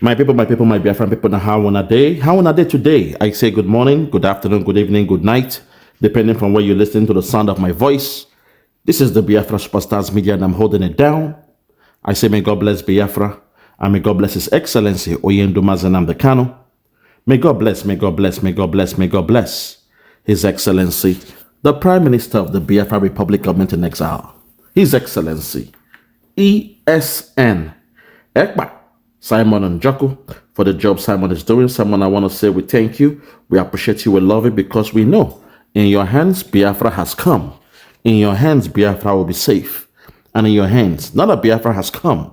My people, my Biafran people, now how on a day? How on a day today? I say good morning, good afternoon, good evening, good night, depending from where you listen to the sound of my voice. This is the Biafra Superstars Media, and I'm holding it down. I say may God bless Biafra, and may God bless His Excellency Oyendu Mazenam Kanu. May God bless, may God bless, may God bless, may God bless His Excellency, the Prime Minister of the Biafra Republic Government in Exile, His Excellency ESN Ekpa Simon and Joko, for the job Simon is doing. Simon, I want to say we thank you. We appreciate you. We love it because we know in your hands, Biafra has come. In your hands, Biafra will be safe. And in your hands, now that Biafra has come,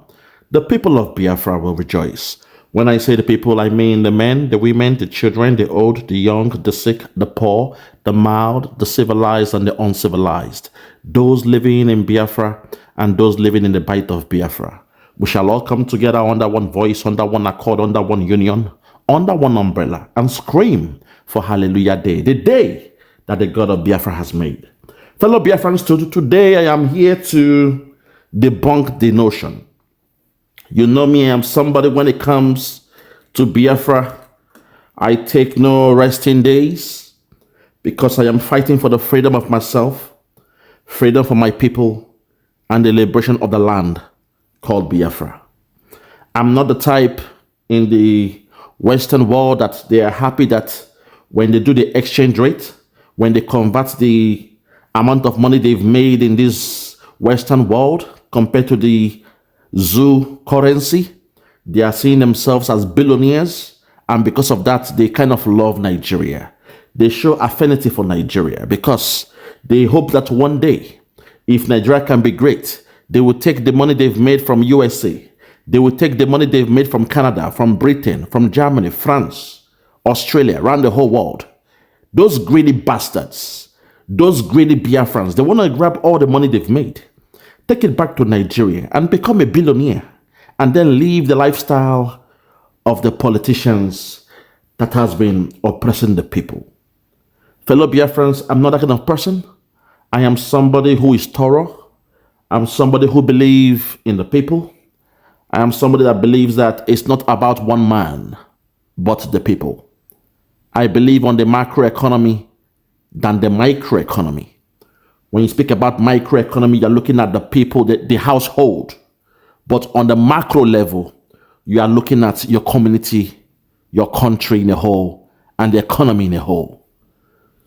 the people of Biafra will rejoice. When I say the people, I mean the men, the women, the children, the old, the young, the sick, the poor, the mild, the civilized, and the uncivilized. Those living in Biafra and those living in the bite of Biafra. We shall all come together under one voice, under one accord, under one union, under one umbrella, and scream for Hallelujah Day, the day that the God of Biafra has made. Fellow Biafrans, today I am here to debunk the notion. You know me, I'm somebody when it comes to Biafra, I take no resting days because I am fighting for the freedom of myself, freedom for my people, and the liberation of the land called Biafra. I'm not the type in the Western world that they are happy that when they do the exchange rate, when they convert the amount of money they've made in this Western world compared to the zoo currency, they are seeing themselves as billionaires, and because of that, they kind of love Nigeria. They show affinity for Nigeria because they hope that one day, if Nigeria can be great, they will take the money they've made from USA. They will take the money they've made from Canada, from Britain, from Germany, France, Australia, around the whole world. Those greedy bastards, those greedy Biafrans, they want to grab all the money they've made, take it back to Nigeria and become a billionaire, and then live the lifestyle of the politicians that has been oppressing the people. Fellow Biafrans, I'm not that kind of person. I am somebody who is thorough. I'm somebody who believes in the people. I am somebody that believes that it's not about one man, but the people. I believe on the macroeconomy than the microeconomy. When you speak about microeconomy, you're looking at the people, the household. But on the macro level, you are looking at your community, your country in a whole, and the economy in a whole.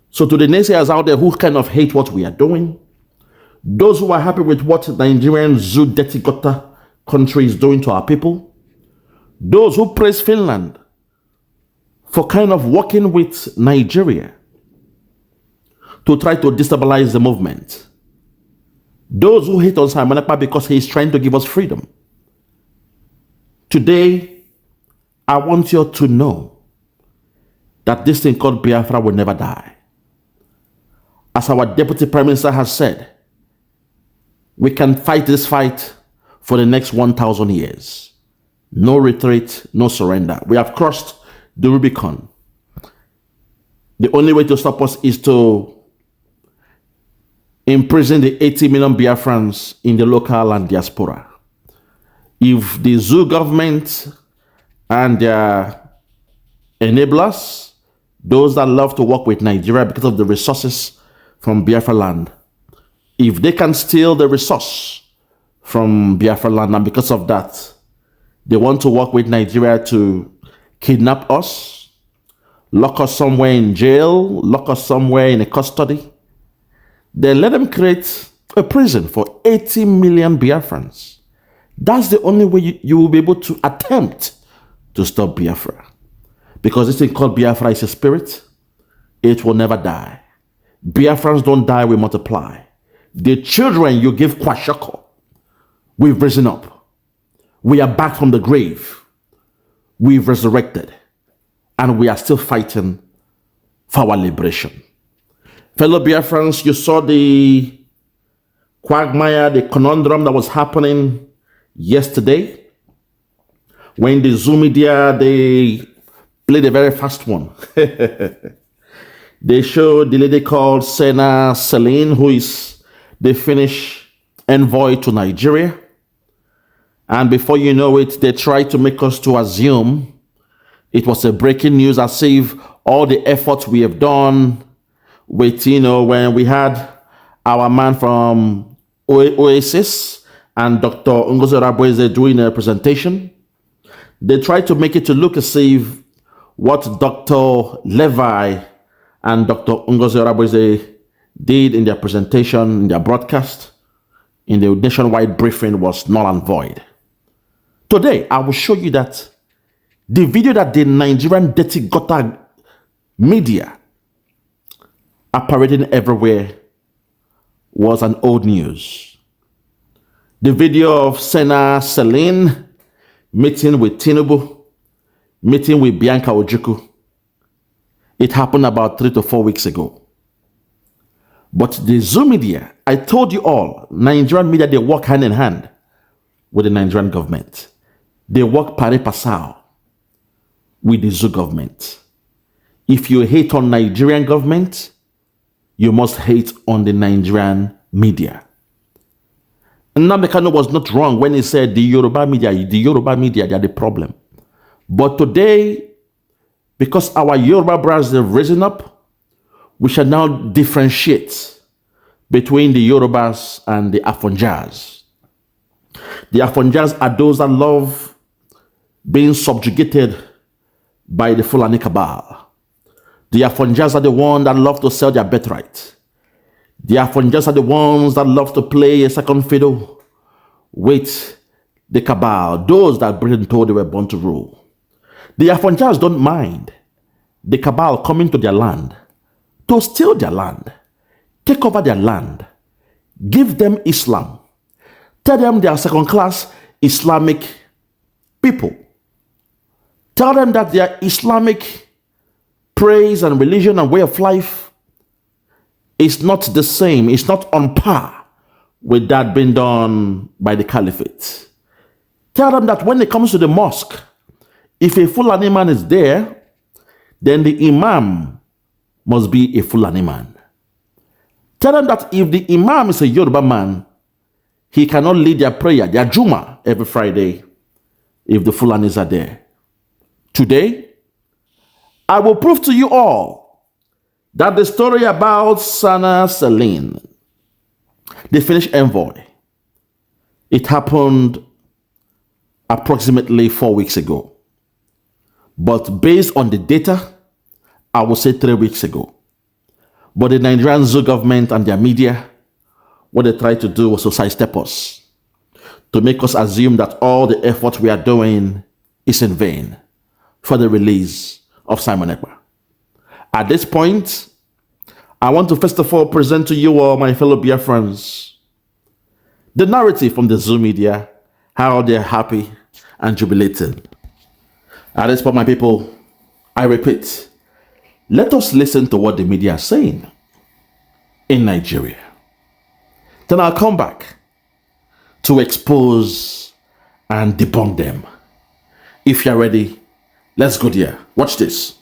So to the naysayers out there who kind of hate what we are doing, those who are happy with what Nigerian zoo dirty gutter country is doing to our people, those who praise Finland for kind of working with Nigeria to try to destabilize the movement, those who hate on Simon Ekpa because he is trying to give us freedom. Today, I want you to know that this thing called Biafra will never die. As our Deputy Prime Minister has said, we can fight this fight for the next 1,000 years. No retreat, no surrender. We have crossed the Rubicon. The only way to stop us is to imprison the 80 million Biafrans in the local and diaspora. If the zoo government and their enablers, those that love to work with Nigeria because of the resources from Biafra land, if they can steal the resource from Biafra land, and because of that, they want to work with Nigeria to kidnap us, lock us somewhere in jail, lock us somewhere in a custody, then let them create a prison for 80 million Biafrans. That's the only way you will be able to attempt to stop Biafra. Because this thing called Biafra is a spirit, it will never die. Biafrans don't die, we multiply. The children you give kwashoko, we've risen up. We are back from the grave. We've resurrected. And we are still fighting for our liberation. Fellow Biafrans, you saw the quagmire, the conundrum that was happening yesterday when the Zoom media, they played a very fast one. They showed the lady called Sanna Selin, who is the Finnish envoy to Nigeria. And before you know it, they try to make us to assume it was a breaking news, as if all the efforts we have done with, when we had our man from Oasis and Dr. Ngozi Raboeze doing a presentation, they tried to make it to look as if what Dr. Levi and Dr. Ngozi Raboeze did in their presentation, in their broadcast, in the nationwide briefing was null and void. Today, I will show you that the video that the Nigerian dirty gutter media are parading everywhere was an old news. The video of Sanna Selin meeting with Tinubu, meeting with Bianca Ojukwu, it happened about 3 to 4 weeks ago. But the Zoom media, I told you all, Nigerian media, they work hand in hand with the Nigerian government. They work pari passu with the Zoo government. If you hate on Nigerian government, you must hate on the Nigerian media. Nnamdi Kanu was not wrong when he said the Yoruba media, they are the problem. But today, because our Yoruba brothers have risen up, we shall now differentiate between the Yorubas and the Afonjas. The Afonjas are those that love being subjugated by the Fulani cabal. The Afonjas are the ones that love to sell their birthright. The Afonjas are the ones that love to play a second fiddle with the cabal, those that Britain told they were born to rule. The Afonjas don't mind the cabal coming to their land to steal their land, take over their land, give them Islam, tell them they are second-class Islamic people. Tell them that their Islamic praise and religion and way of life is not the same, it's not on par with that being done by the caliphate. Tell them that when it comes to the mosque, if a Fulani man is there, then the imam must be a Fulani man. Tell them that if the imam is a Yoruba man, he cannot lead their prayer, their Juma, every Friday if the Fulanis are there. Today, I will prove to you all that the story about Sanna Selin, the Finnish envoy, it happened approximately 4 weeks ago. But based on the data, I will say 3 weeks ago. But the Nigerian Zoo government and their media, what they tried to do was to sidestep us, to make us assume that all the effort we are doing is in vain for the release of Simon Ekpa. At this point, I want to first of all present to you all, my fellow Biafrans, the narrative from the Zoo media, how they're happy and jubilating. At this point, my people, I repeat, let us listen to what the media are saying in Nigeria. Then I'll come back to expose and debunk them. If you're ready, let's go there. Watch this.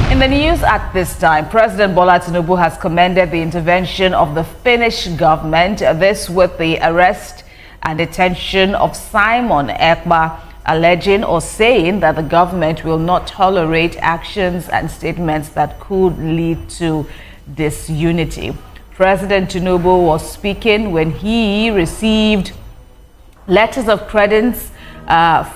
In the news at this time, President Bola Tinubu has commended the intervention of the Finnish government, this with the arrest and detention of Simon Ekpa, alleging or saying that the government will not tolerate actions and statements that could lead to disunity. President Tinubu was speaking when he received letters of credence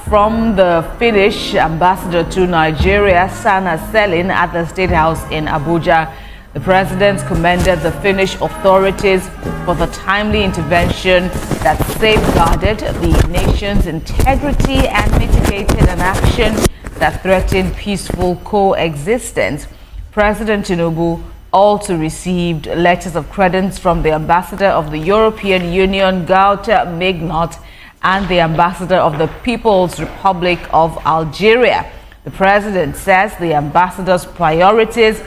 from the Finnish ambassador to Nigeria, Sanna Selin, at the State House in Abuja. The president commended the Finnish authorities for the timely intervention that safeguarded the nation's integrity and mitigated an action that threatened peaceful coexistence. President Tinubu also received letters of credence from the ambassador of the European Union, GOVT, and the ambassador of the People's Republic of Algeria. The president says the ambassador's priorities,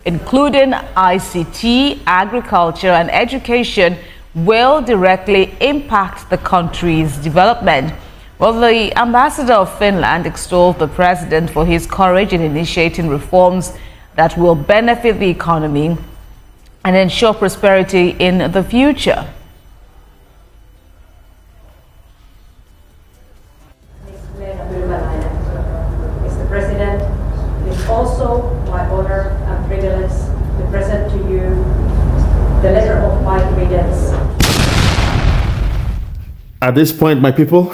including ICT, agriculture, and education, will directly impact the country's development. Well, the ambassador of Finland extolled the president for his courage in initiating reforms that will benefit the economy and ensure prosperity in the future. At this point, my people,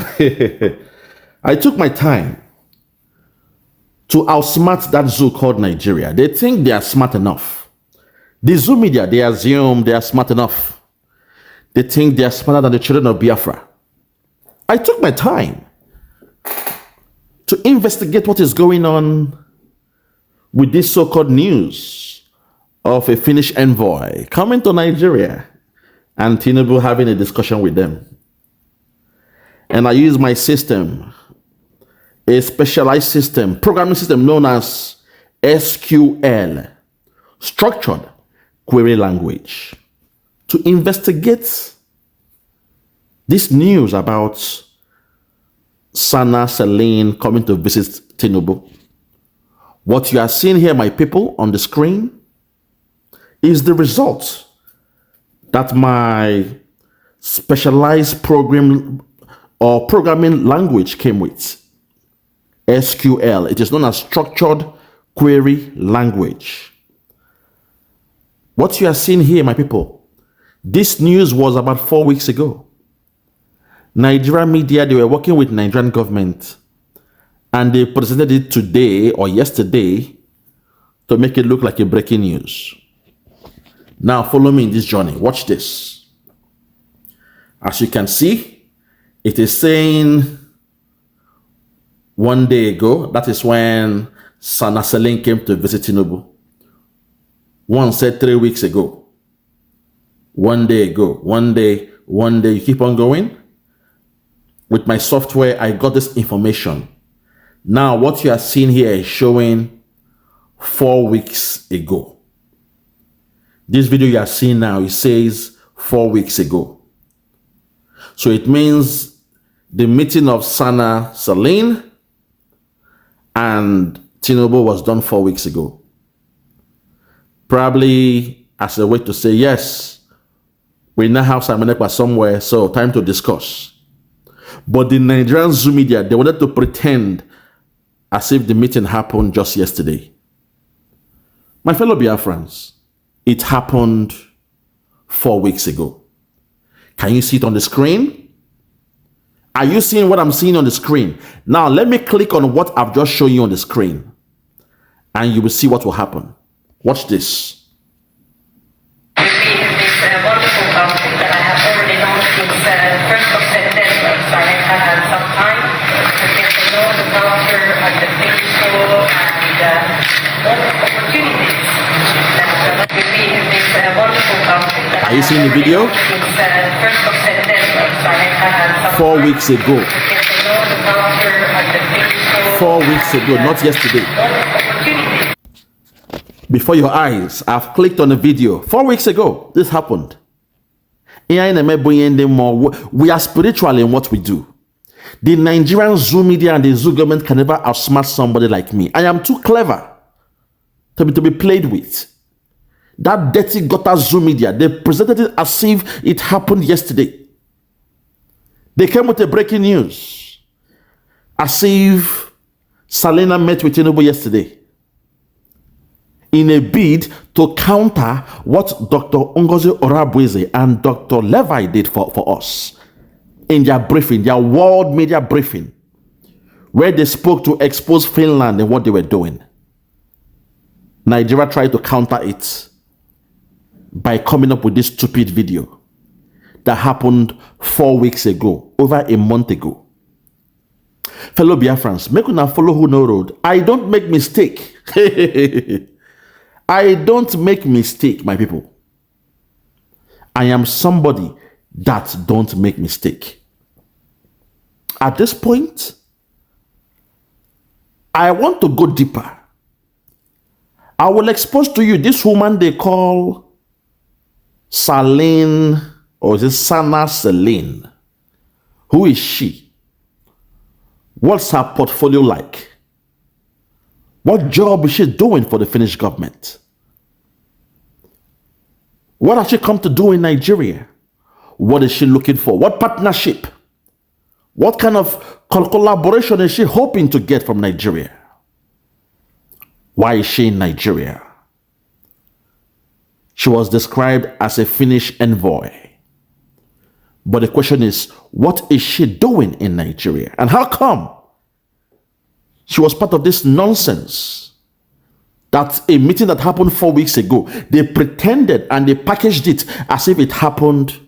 I took my time to outsmart that zoo called Nigeria. They think they are smart enough. The zoo media, they assume they are smart enough. They think they are smarter than the children of Biafra. I took my time to investigate what is going on with this so-called news of a Finnish envoy coming to Nigeria and Tinubu having a discussion with them. And I use my system, a specialized system, programming system known as SQL, Structured Query Language, to investigate this news about Sanna Selin coming to visit Tinubu. What you are seeing here, my people, on the screen is the result that my specialized program or programming language came with. SQL. It is known as Structured Query Language. What you are seeing here, my people, this news was about 4 weeks ago. Nigerian media, they were working with Nigerian government and they presented it today or yesterday to make it look like a breaking news. Now follow me in this journey. Watch this. As you can see, it is saying 1 day ago, that is when Sanna Selin came to visit Tinubu. One said 3 weeks ago. 1 day ago. 1 day, 1 day. You keep on going. With my software, I got this information. Now, what you are seeing here is showing 4 weeks ago. This video you are seeing now, it says 4 weeks ago. So it means the meeting of Sanna Selin and Tinubu was done 4 weeks ago. Probably as a way to say, yes, we now have Simon Ekpa somewhere, so time to discuss. But the Nigerian Zoom media, they wanted to pretend as if the meeting happened just yesterday. My fellow Biafrans, it happened 4 weeks ago. Can you see it on the screen? Are you seeing what I'm seeing on the screen? Now, let me click on what I've just shown you on the screen, and you will see what will happen. Watch this. Wonderful country that I have already known since 1st of September, so I have had some time to get to know the culture and the people and all the opportunities that will be in this wonderful country. Are you seeing the video? Since 1st of September, so I have had some 4 weeks ago. to get to know the culture and the people. 4 weeks ago, not yesterday. All the opportunities. Before your eyes, I've clicked on the video. 4 weeks ago, this happened. We are spiritual in what we do. The Nigerian Zoo media and the Zoo government can never outsmart somebody like me. I am too clever to be played with. That dirty gutter Zoo media, they presented it as if it happened yesterday. They came with a breaking news, as if Salina met with Tinubu yesterday, in a bid to counter what Dr. Ngozi Orabueze and Dr. Levi did for us in their briefing, their world media briefing, where they spoke to expose Finland and what they were doing. Nigeria tried to counter it by coming up with this stupid video that happened 4 weeks ago, over a month ago. Fellow Biafrans, make una follow who no road. I don't make mistake. I don't make mistake, my people. I am somebody that don't make mistake. At this point, I want to go deeper. I will expose to you this woman they call Selin, or is it Sanna Selin? Who is she? What's her portfolio like? What job is she doing for the Finnish government? What has she come to do in Nigeria? What is she looking for? What partnership? What kind of collaboration is she hoping to get from Nigeria? Why is she in Nigeria? She was described as a Finnish envoy. But the question is, what is she doing in Nigeria? And how come she was part of this nonsense? That's a meeting that happened 4 weeks ago. They pretended and they packaged it as if it happened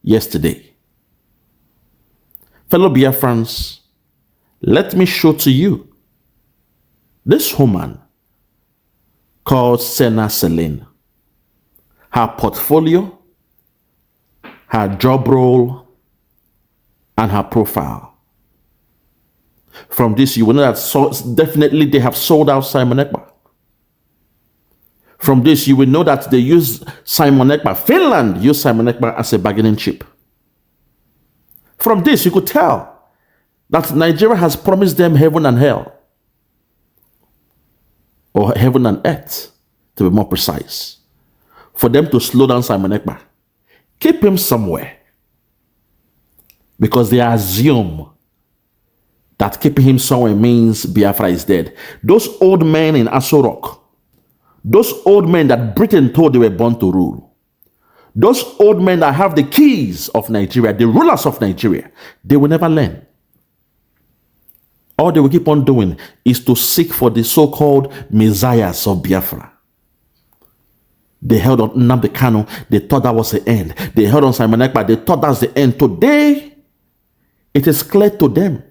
yesterday. Fellow Biafrans, let me show to you this woman called Sanna Selin. Her portfolio, her job role, and her profile. From this, you will know that definitely they have sold out Simon Ekpa. From this, you will know that they use Simon Ekpa. Finland used Simon Ekpa as a bargaining chip. From this, you could tell that Nigeria has promised them heaven and hell. Or heaven and earth, to be more precise. For them to slow down Simon Ekpa. Keep him somewhere. Because they assume that keeping him somewhere means Biafra is dead. Those old men in Aso Rock, those old men that Britain told they were born to rule, those old men that have the keys of Nigeria, the rulers of Nigeria, they will never learn. All they will keep on doing is to seek for the so-called messiahs of Biafra. They held on Nnamdi Kanu, they thought that was the end. They held on Simon Ekpa, they thought that's the end. Today, it is clear to them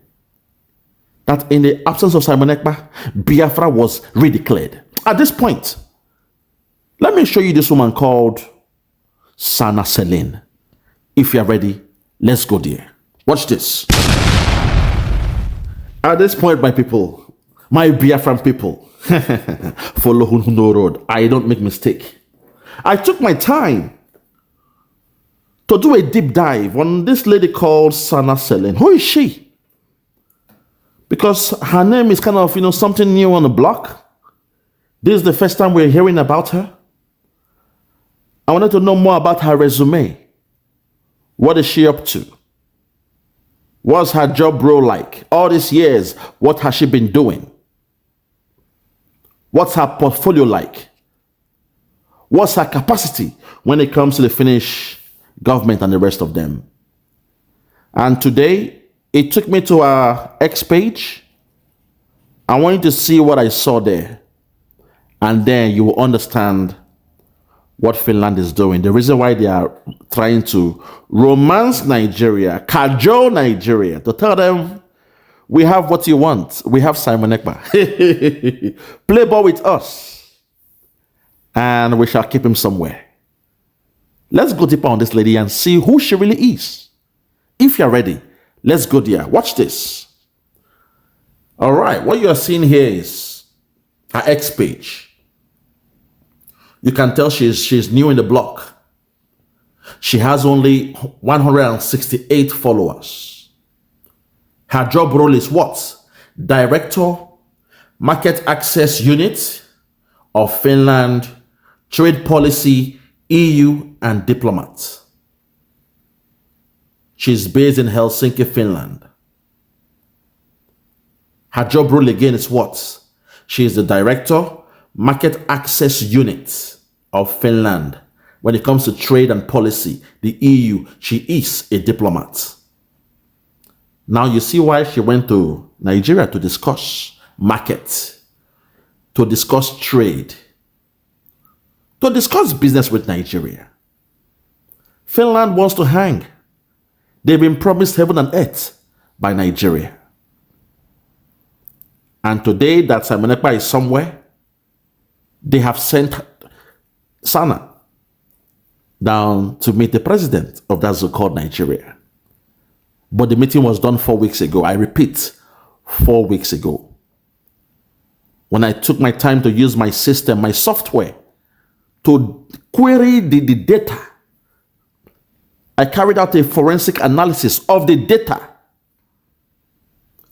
that in the absence of Simon Ekpa, Biafra was redeclared. At this point, let me show you this woman called Sanna Selin. If you are ready, let's go there. Watch this. At this point, my people, my Biafran people, follow no road. I don't make mistake. I took my time to do a deep dive on this lady called Sanna Selin. Who is she? Because her name is kind of, something new on the block. This is the first time we're hearing about her. I wanted to know more about her resume. What is she up to? What's her job role like? All these years, what has she been doing? What's her portfolio like? What's her capacity when it comes to the Finnish government and the rest of them? And today, it took me to our X page. I want you to see what I saw there. And then you will understand what Finland is doing. The reason why they are trying to romance Nigeria, cajole Nigeria, to tell them, we have what you want. We have Simon Ekpa. Play ball with us. And we shall keep him somewhere. Let's go deeper on this lady and see who she really is. If you're ready, let's go there. Watch this. All right, what you are seeing here is her X page. You can tell she's new in the block. She has only 168 followers. Her job role is what? Director, Market Access Unit of Finland, Trade Policy, EU, and Diplomat. She's based in Helsinki, Finland. Her job role again is what? She is the Director, Market Access Unit of Finland. When it comes to trade and policy, the EU, she is a diplomat. Now you see why she went to Nigeria to discuss market, to discuss trade, to discuss business with Nigeria. Finland wants to hang. They've been promised heaven and earth by Nigeria. And today that Simon Ekpa is somewhere, they have sent Sanna down to meet the president of that so-called Nigeria. But the meeting was done 4 weeks ago. I repeat, 4 weeks ago. When I took my time to use my system, my software, to query the data, I carried out a forensic analysis of the data.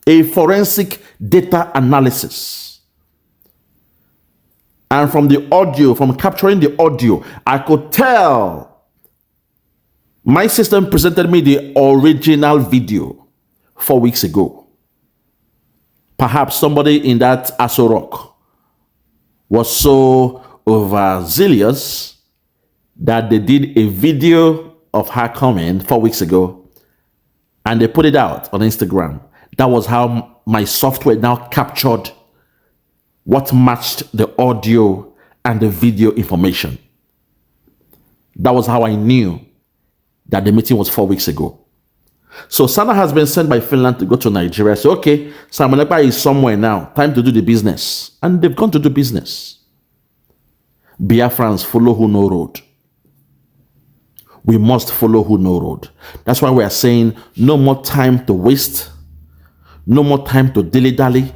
A forensic data analysis. And from the audio, from capturing the audio, I could tell my system presented me the original video 4 weeks ago. Perhaps somebody in that Aso Rock was so overzealous that they did a video of her coming 4 weeks ago and they put it out on Instagram. That was how my software now captured what matched the audio and the video information. That was how I knew that the meeting was 4 weeks ago. So Sanna has been sent by Finland to go to Nigeria. So, okay, Simon Ekpa is somewhere now. Time to do the business. And they've gone to do business. Biafrans follow who know road. We must follow who know road. That's why we are saying no more time to waste. No more time to dilly-dally.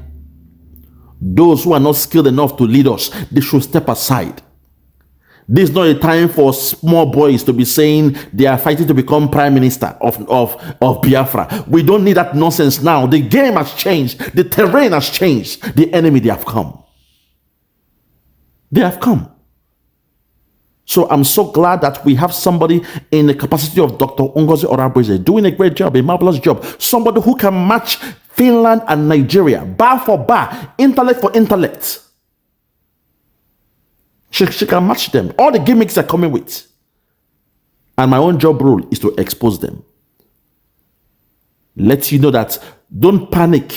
Those who are not skilled enough to lead us, they should step aside. This is not a time for small boys to be saying they are fighting to become prime minister of Biafra. We don't need that nonsense now. The game has changed. The terrain has changed. The enemy, they have come. They have come. So I'm so glad that we have somebody in the capacity of Dr. Ngozi Orabueze doing a great job, a marvelous job. Somebody who can match Finland and Nigeria, bar for bar, intellect for intellect. She can match them. All the gimmicks are coming with. And my own job role is to expose them. Let you know that don't panic.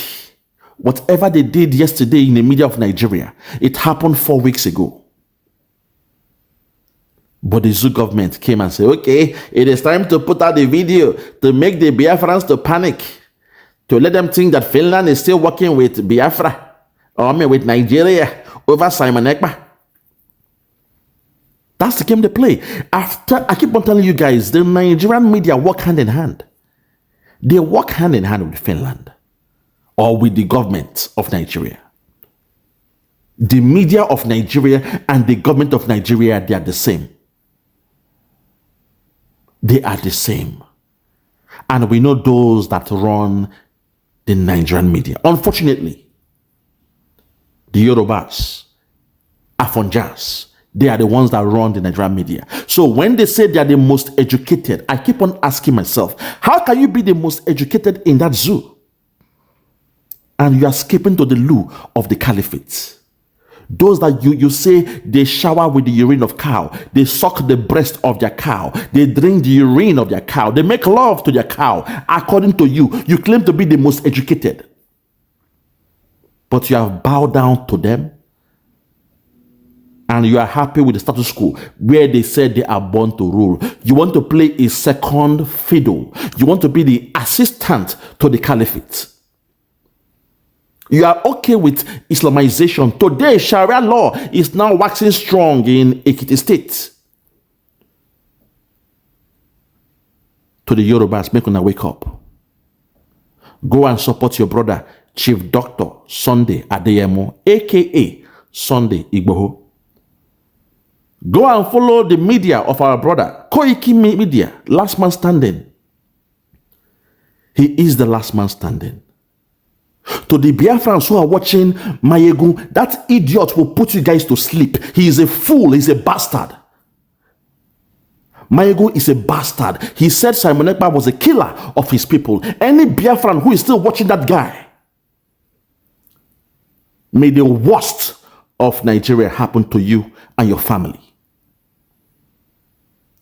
Whatever they did yesterday in the media of Nigeria, it happened 4 weeks ago. But the zoo government came and said, okay, it is time to put out the video to make the Biafrans to panic, to let them think that Finland is still working with Biafra, or with Nigeria over Simon Ekpa. That's the game they play. After, I keep on telling you guys, the Nigerian media work hand in hand. They work hand in hand with Finland or with the government of Nigeria. The media of Nigeria and the government of Nigeria, they are the same. They are the same. And we know those that run the Nigerian media. Unfortunately, the Yorubas, Afonjas, they are the ones that run the Nigerian media. So when they say they are the most educated, I keep on asking myself, how can you be the most educated in that zoo? And you are skipping to the loo of the caliphate. Those that you say they shower with the urine of cow, they suck the breast of their cow, they drink the urine of their cow, they make love to their cow. According to you, you claim to be the most educated. But you have bowed down to them. And you are happy with the status quo where they said they are born to rule. You want to play a second fiddle. You want to be the assistant to the caliphate. You are okay with Islamization. Today, Sharia law is now waxing strong in Ekiti State. To the Yorubas, make una wake up. Go and support your brother, Chief Dr. Sunday Adeyemo, aka Sunday Igboho. Go and follow the media of our brother, Koiki Media, last man standing. He is the last man standing. To the Biafrans who are watching Mayegu, that idiot will put you guys to sleep. He is a fool. He's a bastard. Mayegu is a bastard. He said Simon Ekpa was a killer of his people. Any Biafran who is still watching that guy, may the worst of Nigeria happen to you and your family.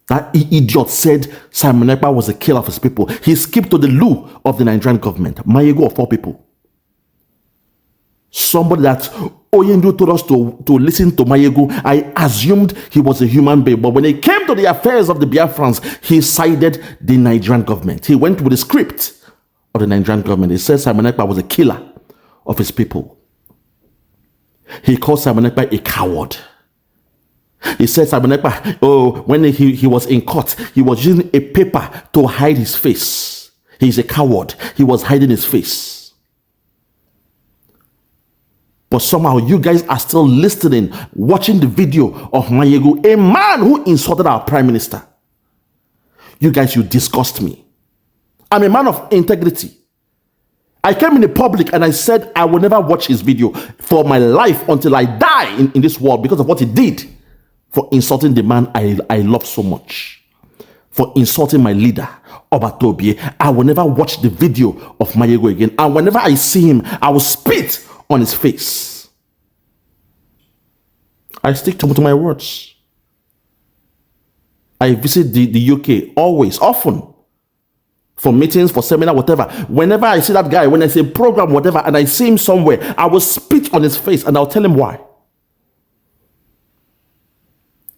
That idiot said Simon Ekpa was a killer of his people. He skipped to the loo of the Nigerian government. Mayegu of all people. Somebody that Oyendu told us to listen to Mayegu. I assumed he was a human being. But when it came to the affairs of the Biafrans, he sided the Nigerian government. He went with the script of the Nigerian government. He said Simon Ekpa was a killer of his people. He called Simon Ekpa a coward. He said Simon Ekpa, when he was in court, he was using a paper to hide his face. He's a coward. He was hiding his face. But somehow you guys are still listening, watching the video of Mayegu, a man who insulted our prime minister. You guys, you disgust me. I'm a man of integrity. I came in the public and I said I will never watch his video for my life until I die in this world because of what he did for insulting the man I love so much. For insulting my leader, Obatobie. I will never watch the video of Mayegu again. And whenever I see him, I will spit on his face. I stick to my words. I visit the UK always, often, for meetings, for seminar, whatever. Whenever I see that guy, when I say program, whatever, and I see him somewhere, I will spit on his face and I'll tell him why.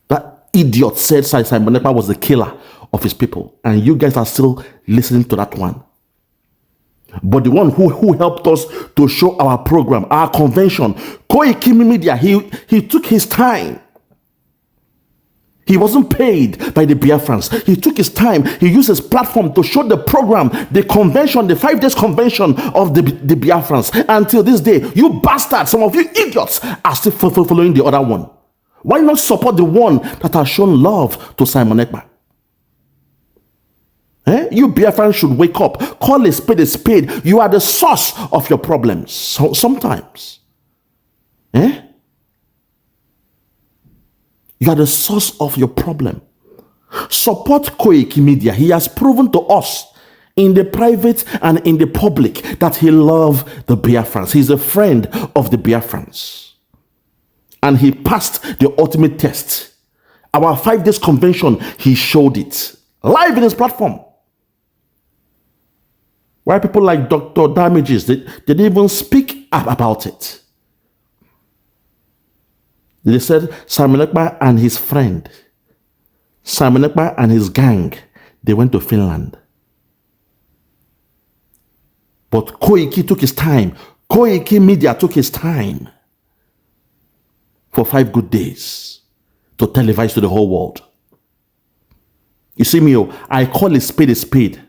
That idiot said Simon Ekpa was the killer of his people. And you guys are still listening to that one. But the one who helped us to show our program, our convention, Koiki Media, he took his time. He wasn't paid by the Biafrans. He took his time. He used his platform to show the program, the convention, the 5 days convention of the Biafrans. Until this day, you bastards, some of you idiots, are still following the other one. Why not support the one that has shown love to Simon Ekpa? You Biafrans should wake up. Call a spade a spade. You are the source of your problems. So, sometimes. You are the source of your problem. Support Koiki Media. He has proven to us in the private and in the public that he loves the Biafrans. He's a friend of the Biafrans. And he passed the ultimate test. Our 5 days convention, he showed it. Live in his platform. Why people like Dr. Damages, they didn't even speak up about it. They said Simon Ekpa and his friend, Simon Ekpa and his gang, they went to Finland. But Koiki took his time. Koiki Media took his time for 5 good days to televise to the whole world. You see me, I call a spade a spade.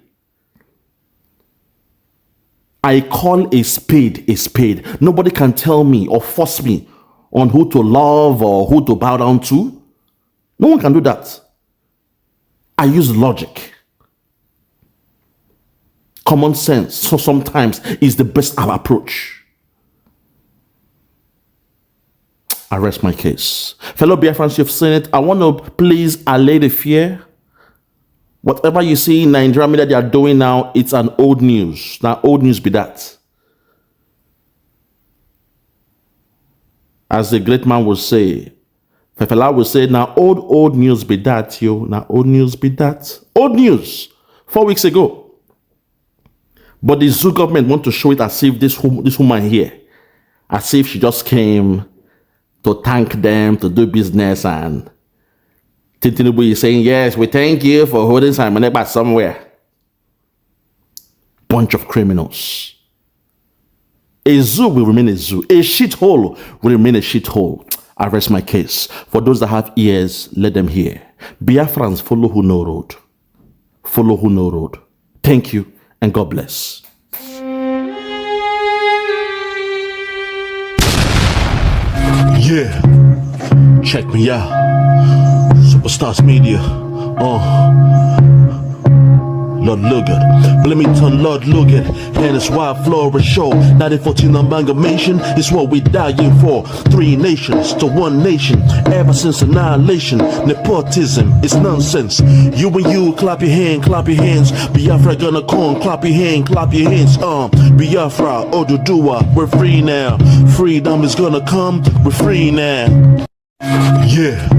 I call a spade a spade. Nobody can tell me or force me on who to love or who to bow down to. No one can do that. I use logic. Common sense, so sometimes, is the best approach. I rest my case. Fellow Biafrans, you've seen it. I want to please allay the fear. Whatever you see in Nigeria media they are doing now, it's an old news. Now, old news be that. As the great man will say, Fefela will say, now old news be that, yo. Now old news be that. Old news, 4 weeks ago. But the zoo government want to show it as if this woman here, as if she just came to thank them, to do business, and Tinubu is saying, yes, we thank you for holding Simon Ekpa somewhere. Bunch of criminals. A zoo will remain a zoo. A shithole will remain a shithole. I rest my case. For those that have ears, let them hear. Biafrans, follow who know road. Follow who know road. Thank you and God bless. Yeah, check me out. Superstars Media. Lord Lugard, Bloomington, Lord Lugard, and it's wild Flora show. 1914 amalgamation is what we dying for. 3 nations to 1 nation. Ever since annihilation, nepotism is nonsense. You and you, clap your hands. Biafra gonna come, clap your hands. Biafra, Oduduwa, we're free now. Freedom is gonna come, we're free now. Yeah.